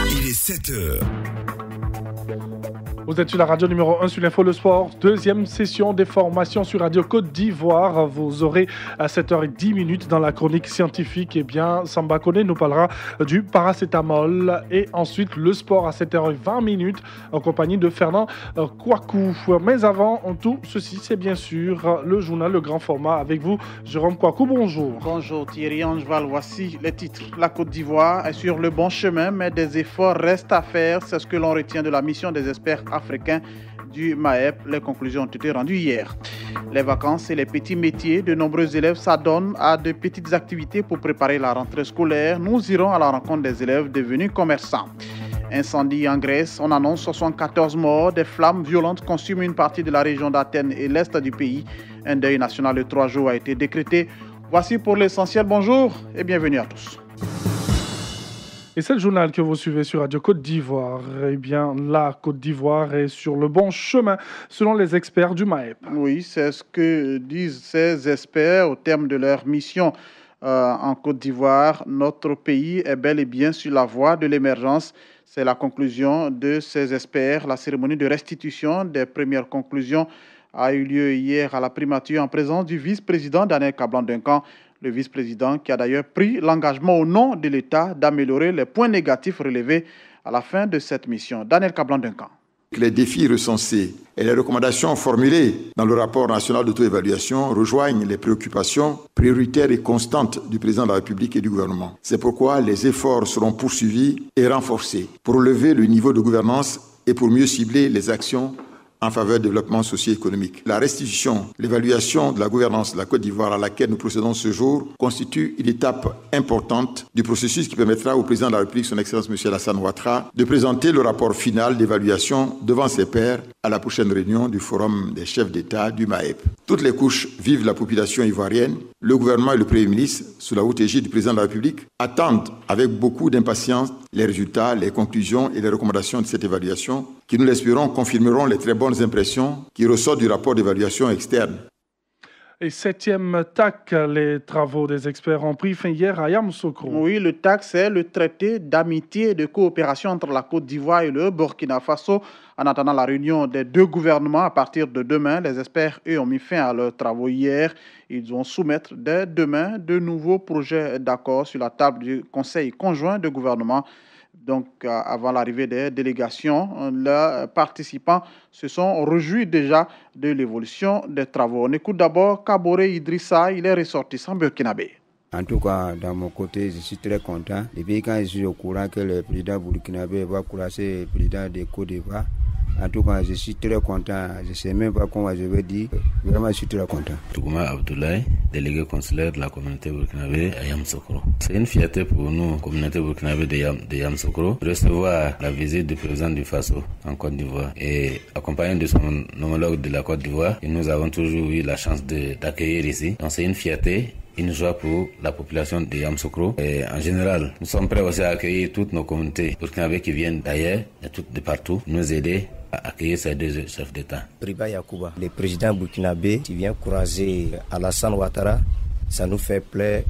Il est 7h. Vous êtes sur la radio numéro 1 sur l'info Le Sport. Deuxième session des formations sur Radio Côte d'Ivoire. Vous aurez à 7h10 dans la chronique scientifique. Samba Kone nous parlera du paracétamol. Et ensuite, le sport à 7h20 en compagnie de Fernand Kouakou. Mais avant tout ceci, c'est bien sûr le journal, le grand format avec vous, Jérôme Kouakou. Bonjour. Bonjour Thierry Angeval. Voici les titres. La Côte d'Ivoire est sur le bon chemin, mais des efforts restent à faire. C'est ce que l'on retient de la mission des experts africains du MAEP. Les conclusions ont été rendues hier. Les vacances et les petits métiers, de nombreux élèves s'adonnent à de petites activités pour préparer la rentrée scolaire. Nous irons à la rencontre des élèves devenus commerçants. Incendie en Grèce, on annonce 74 morts. Des flammes violentes consument une partie de la région d'Athènes et l'est du pays. Un deuil national de 3 jours a été décrété. Voici pour l'essentiel. Bonjour et bienvenue à tous. Et c'est le journal que vous suivez sur Radio Côte d'Ivoire. La Côte d'Ivoire est sur le bon chemin, selon les experts du MAEP. Oui, c'est ce que disent ces experts au terme de leur mission en Côte d'Ivoire. Notre pays est bel et bien sur la voie de l'émergence. C'est la conclusion de ces experts. La cérémonie de restitution des premières conclusions a eu lieu hier à la primature en présence du vice-président Daniel Kablan-Duncan. Le vice-président qui a d'ailleurs pris l'engagement au nom de l'État d'améliorer les points négatifs relevés à la fin de cette mission. Daniel Kablan-Duncan. Les défis recensés et les recommandations formulées dans le rapport national d'auto-évaluation rejoignent les préoccupations prioritaires et constantes du président de la République et du gouvernement. C'est pourquoi les efforts seront poursuivis et renforcés pour relever le niveau de gouvernance et pour mieux cibler les actions en faveur du développement socio-économique. La restitution, l'évaluation de la gouvernance de la Côte d'Ivoire à laquelle nous procédons ce jour constitue une étape importante du processus qui permettra au président de la République, son Excellence M. Alassane Ouattara, de présenter le rapport final d'évaluation devant ses pairs à la prochaine réunion du Forum des chefs d'État du MAEP. Toutes les couches vives de la population ivoirienne, le gouvernement et le Premier ministre, sous la haute égide du président de la République, attendent avec beaucoup d'impatience les résultats, les conclusions et les recommandations de cette évaluation qui, nous l'espérons, confirmeront les très bonnes impressions qui ressortent du rapport d'évaluation externe. Et 7e TAC, les travaux des experts ont pris fin hier à Yamoussoukro. Oui, le TAC, c'est le traité d'amitié et de coopération entre la Côte d'Ivoire et le Burkina Faso. En attendant la réunion des deux gouvernements à partir de demain, les experts, eux, ont mis fin à leurs travaux hier. Ils vont soumettre dès demain de nouveaux projets d'accord sur la table du Conseil conjoint de gouvernement. Donc, avant l'arrivée des délégations, les participants se sont réjouis déjà de l'évolution des travaux. On écoute d'abord Kaboré Idrissa, il est ressortissant burkinabé. En tout cas, dans mon côté, je suis très content. Depuis quand je suis au courant que le président burkinabé va courser le président de Côte d'Ivoire, en tout cas, je suis très content. Je ne sais même pas comment je vais dire. Vraiment, je suis très content. Tougouma Abdoulaye, délégué consulaire de la communauté burkinabé à Yamoussoukro. C'est une fierté pour nous, communauté burkinabé de Yamoussoukro, de recevoir la visite du président du Faso en Côte d'Ivoire. Et accompagné de son homologue de la Côte d'Ivoire, et nous avons toujours eu la chance d'accueillir ici. Donc c'est une fierté, une joie pour la population de Yamoussoukro. Et en général, nous sommes prêts aussi à accueillir toutes nos communautés burkinabé qui viennent d'ailleurs, de partout, nous aider à accueillir ces deux chefs d'État. Briba Yacouba, le président burkinabé qui vient croiser Alassane Ouattara, ça nous fait très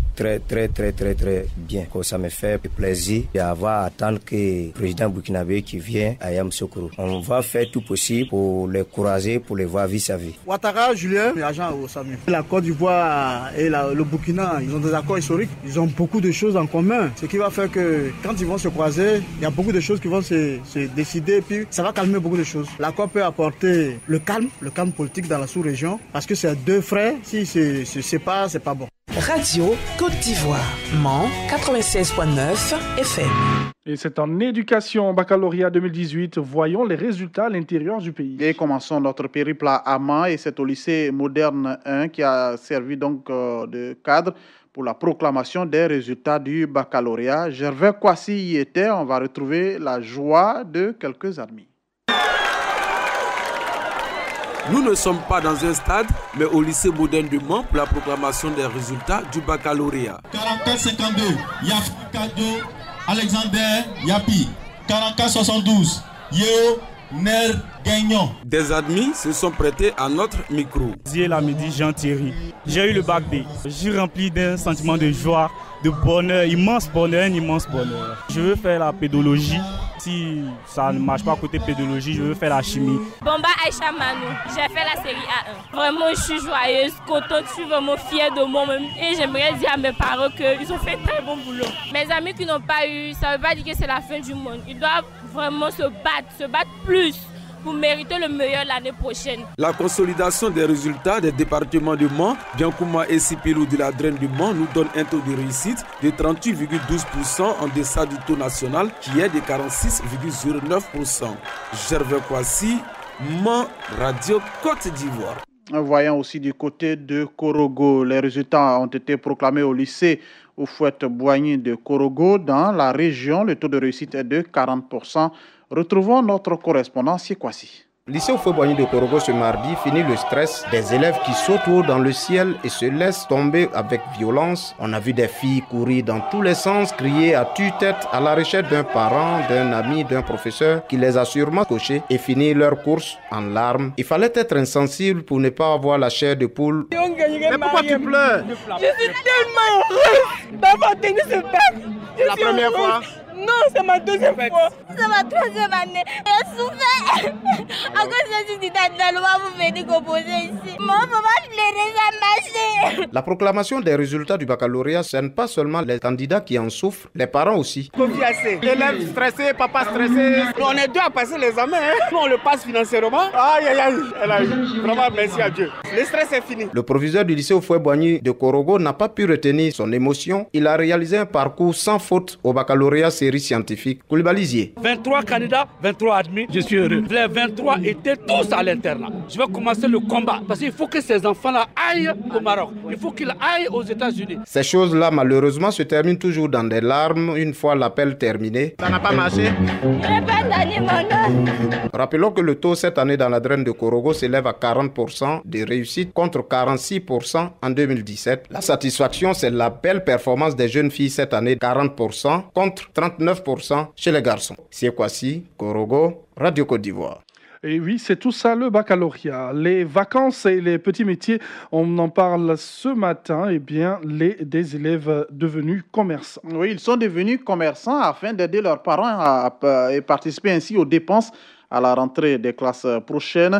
bien. Ça me fait plaisir d'avoir à attendre que le président burkinabé qui vient à Yamoussoukro. On va faire tout possible pour les croiser, pour les voir vis-à-vis. Ouattara, Julien, agent au SAMU. La Côte d'Ivoire et le Burkina, ils ont des accords historiques. Ils ont beaucoup de choses en commun. Ce qui va faire que quand ils vont se croiser, il y a beaucoup de choses qui vont se décider. Puis ça va calmer beaucoup de choses. L'accord peut apporter le calme politique dans la sous-région. Parce que c'est deux frères. S'ils se séparent, c'est pas bon. Radio Côte d'Ivoire, Mans 96.9 FM. Et c'est en éducation, baccalauréat 2018. Voyons les résultats à l'intérieur du pays. Et commençons notre périple à Mans et c'est au lycée moderne 1 qui a servi donc de cadre pour la proclamation des résultats du baccalauréat. Gervais Kwasi y était. On va retrouver la joie de quelques amis. Nous ne sommes pas dans un stade, mais au lycée moderne de Mans pour la proclamation des résultats du baccalauréat. 44-52, Yaf Kado, Alexander Yapi. 44-72, Yeo Ner Gagnon. Des admis se sont prêtés à notre micro. Ziel Amidi Jean Thierry. J'ai eu le bac B. J'ai rempli d'un sentiment de joie de bonheur, un immense bonheur. Je veux faire la pédologie. Si ça ne marche pas côté pédologie, je veux faire la chimie. Bomba Aïcha Manou, j'ai fait la série A1. Vraiment, je suis joyeuse, contente, je suis vraiment fière de moi-même. Et j'aimerais dire à mes parents qu'ils ont fait un très bon boulot. Mes amis qui n'ont pas eu, ça ne veut pas dire que c'est la fin du monde. Ils doivent vraiment se battre plus pour mériter le meilleur l'année prochaine. La consolidation des résultats des départements de Mans, Biancouma et Sipilou de la Draine du Mans nous donne un taux de réussite de 38,12% en deçà du taux national qui est de 46,09%. Gervais Kwasi, Mans, Radio Côte d'Ivoire. Voyons aussi du côté de Korogo. Les résultats ont été proclamés au lycée Oufouette-Boigny de Korogo. Dans la région, le taux de réussite est de 40%. Retrouvons notre correspondant Siekwasi. Lycée Oufouette-Boigny de Korogo ce mardi finit le stress des élèves qui sautent haut dans le ciel et se laissent tomber avec violence. On a vu des filles courir dans tous les sens, crier à tue-tête à la recherche d'un parent, d'un ami, d'un professeur qui les a sûrement coachés et finir leur course en larmes. Il fallait être insensible pour ne pas avoir la chair de poule. Mais pourquoi tu pleures? Je suis tellement heureuse d'avoir tenu ce bac. La première fois? Non, c'est ma deuxième fois. C'est ma troisième année. J'ai souffert. À cause de ce dictateur, vous venez composer ici. Mon maman pleurait, ça marchait. La proclamation des résultats du baccalauréat, ce n'est pas seulement les candidats qui en souffrent, les parents aussi. Élèves stressés, papa stressé. On est deux à passer l'examen. Nous, on le passe financièrement. Aïe, aïe, aïe. Vraiment, merci à Dieu. Le stress est fini. Le proviseur du lycée Oufouette-Boigny de Korogo n'a pas pu retenir son émotion. Il a réalisé un parcours sans faute au baccalauréat série scientifique. Koulibaly. 23 candidats, 23 admis. Je suis heureux. Les 23 étaient tous à l'internat. Je vais commencer le combat parce qu'il faut que ces enfants-là aillent au Maroc. Il faut qu'ils aillent aux États-Unis. Ces choses-là, malheureusement, se terminent toujours dans des larmes une fois l'appel terminé. Ça n'a pas marché. Rappelons que le taux cette année dans la Draine de Korogo s'élève à 40% de réussite contre 46% en 2017. La satisfaction, c'est la belle performance des jeunes filles cette année, 40% contre 39% chez les garçons. Siekwasi, Korogo, Radio Côte d'Ivoire. Et oui, c'est tout ça le baccalauréat. Les vacances et les petits métiers, on en parle ce matin, des élèves devenus commerçants. Oui, ils sont devenus commerçants afin d'aider leurs parents à participer ainsi aux dépenses à la rentrée des classes prochaines.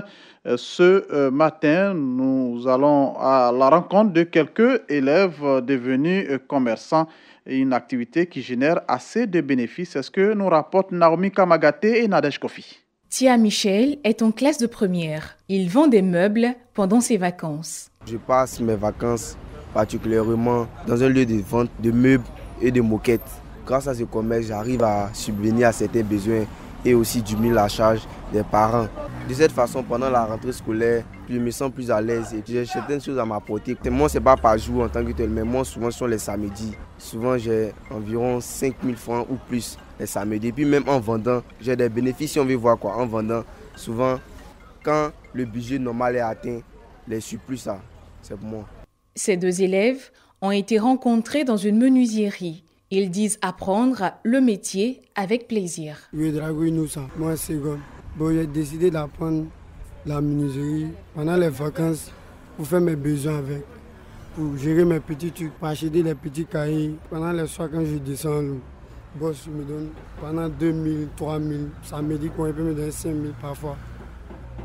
Ce matin, nous allons à la rencontre de quelques élèves devenus commerçants. Une activité qui génère assez de bénéfices. C'est ce que nous rapportent Naomi Kamagate et Nadège Kofi. Tia Michel est en classe de première. Il vend des meubles pendant ses vacances. Je passe mes vacances particulièrement dans un lieu de vente de meubles et de moquettes. Grâce à ce commerce, j'arrive à subvenir à certains besoins et aussi diminuer la charge des parents. De cette façon, pendant la rentrée scolaire, je me sens plus à l'aise et j'ai certaines choses à m'apporter. Moi, ce n'est pas par jour en tant que tel, mais moi, souvent, ce sont les samedis. Souvent, j'ai environ 5 000 francs ou plus les samedis. Et puis, même en vendant, j'ai des bénéfices, si on veut voir quoi. En vendant, souvent, quand le budget normal est atteint, les surplus, ça, c'est pour moi. Ces deux élèves ont été rencontrés dans une menuiserie. Ils disent apprendre le métier avec plaisir. Moi, c'est Gon. Bon, j'ai décidé d'apprendre la menuiserie pendant les vacances pour faire mes besoins avec, pour gérer mes petits trucs, pour acheter les petits cahiers. Pendant les soirs, quand je descends, le boss me donne pendant 2 000, 3 000. Ça me dit qu'on peut me donner 5 000 parfois.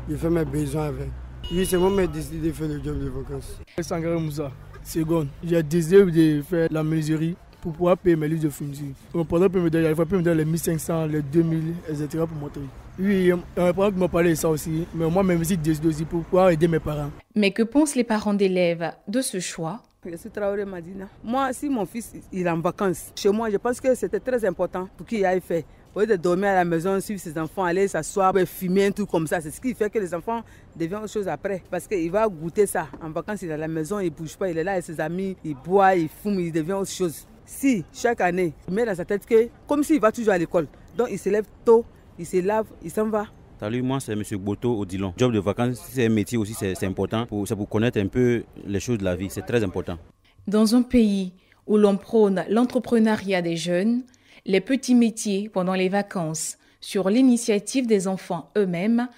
Je fais mes besoins avec. Oui, c'est moi qui ai décidé de faire le job de vacances. Sangaré Moussa, c'est Gon. J'ai décidé de faire la menuiserie pour pouvoir payer mes livres de fourniture. Mon parent peut me donner les 1500, les 2000, etc. pour mon truc. Oui, mes parents m'ont parlé de ça aussi, mais moi, même si décidé aussi pour pouvoir aider mes parents. Mais que pensent les parents d'élèves de ce choix? Je suis Traoré Madina. Moi, si mon fils il est en vacances chez moi, je pense que c'était très important pour qu'il aille faire. Au lieu de dormir à la maison, suivre ses enfants, aller s'asseoir, fumer, un truc comme ça. C'est ce qui fait que les enfants deviennent autre chose après. Parce qu'il va goûter ça. En vacances, il est à la maison, il ne bouge pas, il est là avec ses amis, il boit, il fume, il devient autre chose. Si, chaque année, il met dans sa tête que, comme s'il va toujours à l'école, donc il se lève tôt, il se lave, il s'en va. Salut, moi c'est M. Boto Odilon. Job de vacances, c'est un métier aussi, c'est important. C'est pour connaître un peu les choses de la vie, c'est très important. Dans un pays où l'on prône l'entrepreneuriat des jeunes, les petits métiers pendant les vacances, sur l'initiative des enfants eux-mêmes,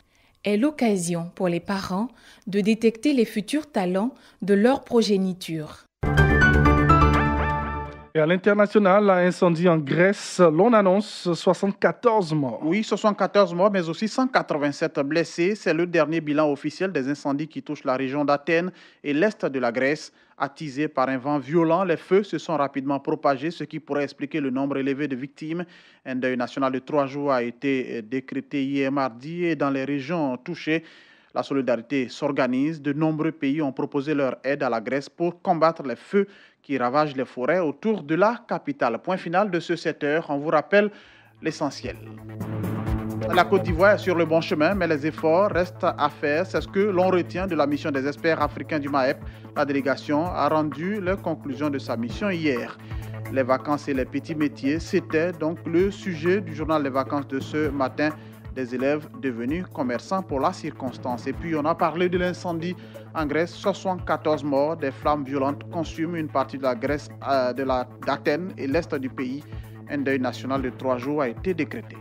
est l'occasion pour les parents de détecter les futurs talents de leur progéniture. Et à l'international, incendie en Grèce, l'on annonce 74 morts. Oui, 74 morts, mais aussi 187 blessés. C'est le dernier bilan officiel des incendies qui touchent la région d'Athènes et l'est de la Grèce. Attisés par un vent violent, les feux se sont rapidement propagés, ce qui pourrait expliquer le nombre élevé de victimes. Un deuil national de 3 jours a été décrété hier mardi et dans les régions touchées, la solidarité s'organise. De nombreux pays ont proposé leur aide à la Grèce pour combattre les feux qui ravagent les forêts autour de la capitale. Point final de ce 7h. On vous rappelle l'essentiel. La Côte d'Ivoire est sur le bon chemin, mais les efforts restent à faire. C'est ce que l'on retient de la mission des experts africains du MAEP. La délégation a rendu les conclusions de sa mission hier. Les vacances et les petits métiers, c'était donc le sujet du journal Les Vacances de ce matin. Des élèves devenus commerçants pour la circonstance. Et puis on a parlé de l'incendie en Grèce, 74 morts, des flammes violentes consument une partie de la Grèce, d'Athènes et l'est du pays. Un deuil national de 3 jours a été décrété.